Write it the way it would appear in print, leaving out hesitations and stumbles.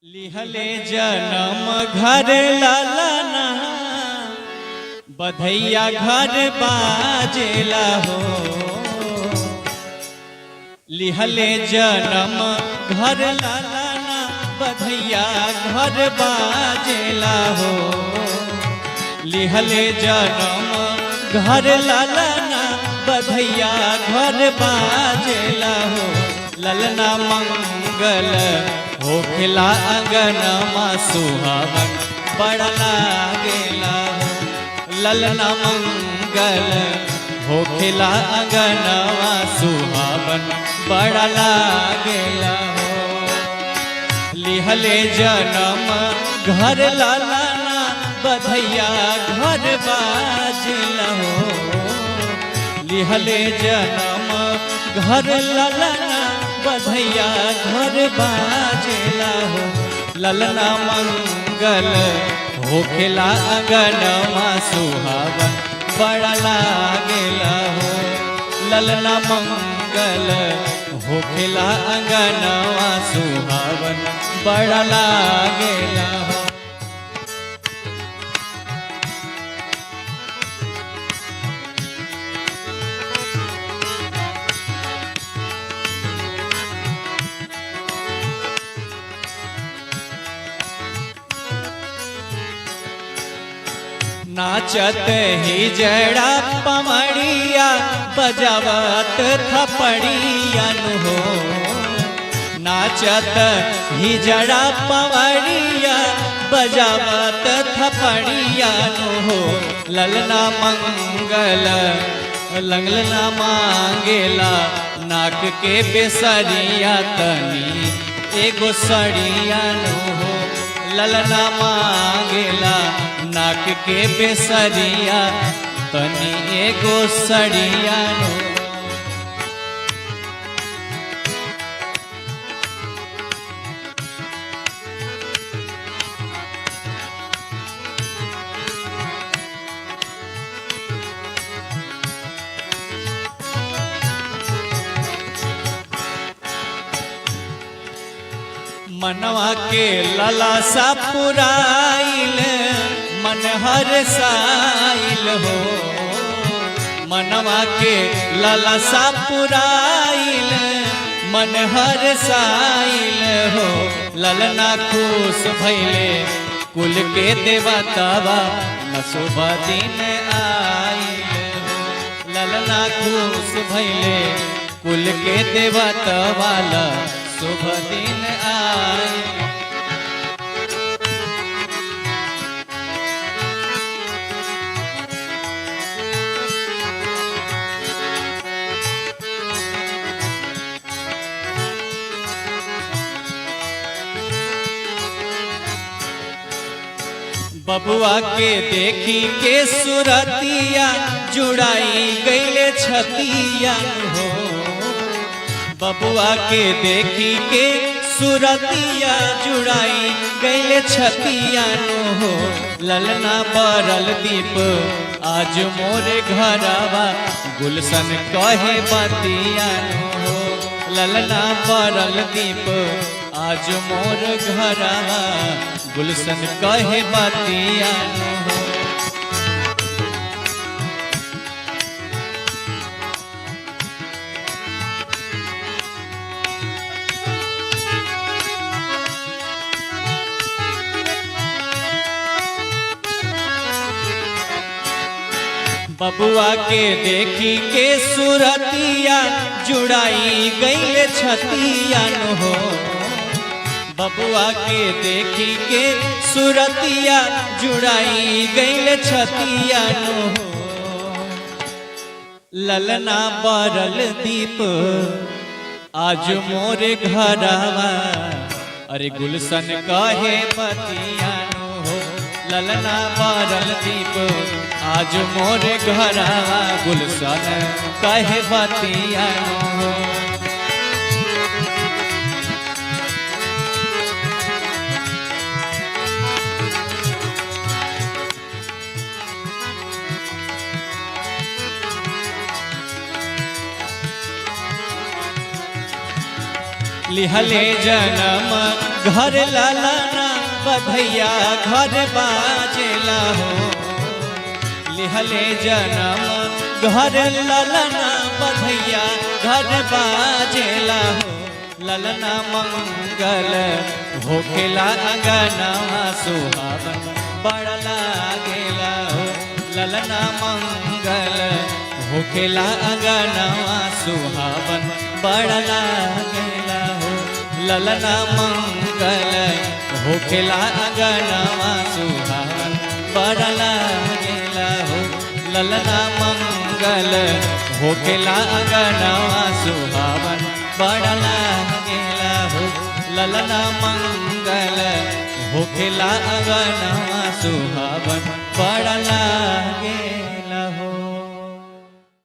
लिहले जन्म घर लालना बधैया घर बाजेला हो। लिहले जन्म घर लालना बधैया घर बाजेला हो। लिहले जन्म घर लालना बधैया घर बाजेला हो। ललना मंगल होखला अंगनमा सुहावन बड़ा लागेला हो। ललना मंगल होखला अंगनमा सुहावन बड़ा लागेला हो। लिहले जन्म घर लालना बधैया घर बाजला हो। लिहले जन्म घर लालना बधैया घर बाजेला हो। ललना मंगल होखेला अंगनमा सुहावन बड़ा लागेला हो। ललना मंगल होखेला अंगनमा सुहावन बड़ा लागेला हो। नाचत ही जड़ा पमड़िया बजावत थपड़िया हो। नाचत ही जड़ा पमड़िया बजावत थपड़िया हो। ललना मंगल लंगलना मांगेला नाक के बेसरिया तनी एगो सड़िया हो। ललना मांगेला नाक के बेसरिया तनी एगो सड़िया नो। मनवा के ललासा पुराइल मन हर साइल हो। मनवा के ललासा पुराइल मन हर साइल हो। ललना खुश भैले कुल के देवतावा न शुभ दिन आइल हो। ललना खुश भैले कुल के देवतावा शुभ दिन आइल। बबुआ के देखी के सुरतिया जुड़ाई गईले छतिया हो। बबुआ के देखी के सुरतिया जुड़ाई गईले छतिया हो। ललना बरल दीप आज मोरे घरवा गुलशन कहे बतिया हो। ललना बरल दीप आज मोर घरवा गुलशन कहे बतिया हो। बबुआ के देखी के सुरतिया जुड़ाई गईले छतिया हो। बबुआ के देखी के सुरतिया जुड़ाई गईले छतिया हो। ललना बरल दीप आज मोरे घरवा अरे गुलशन कहे बतिया हो। ललना बरल दीप आज मोरे घरवा गुलशन कहे बतिया हो। लिहले जन्म घर ललना बधैया घर बाजेला हो लिहले जन्म घर ललना बधैया घर बाजेला हो ललना मंगल होखेला अंगनवा सुहावन बड़ा लागेला हो ललना मंगल होखेला अंगनवा सुहावन बड़ा लागेला हो ललना मंगल होखेला अंगनवा सुहावन बड़ा लागेला हो ललना मंगल होखेला अंगनवा सुहावन बड़ा लागेला हो ललना मंगल होखेला अंगनवा सुहावन बड़ा लागे।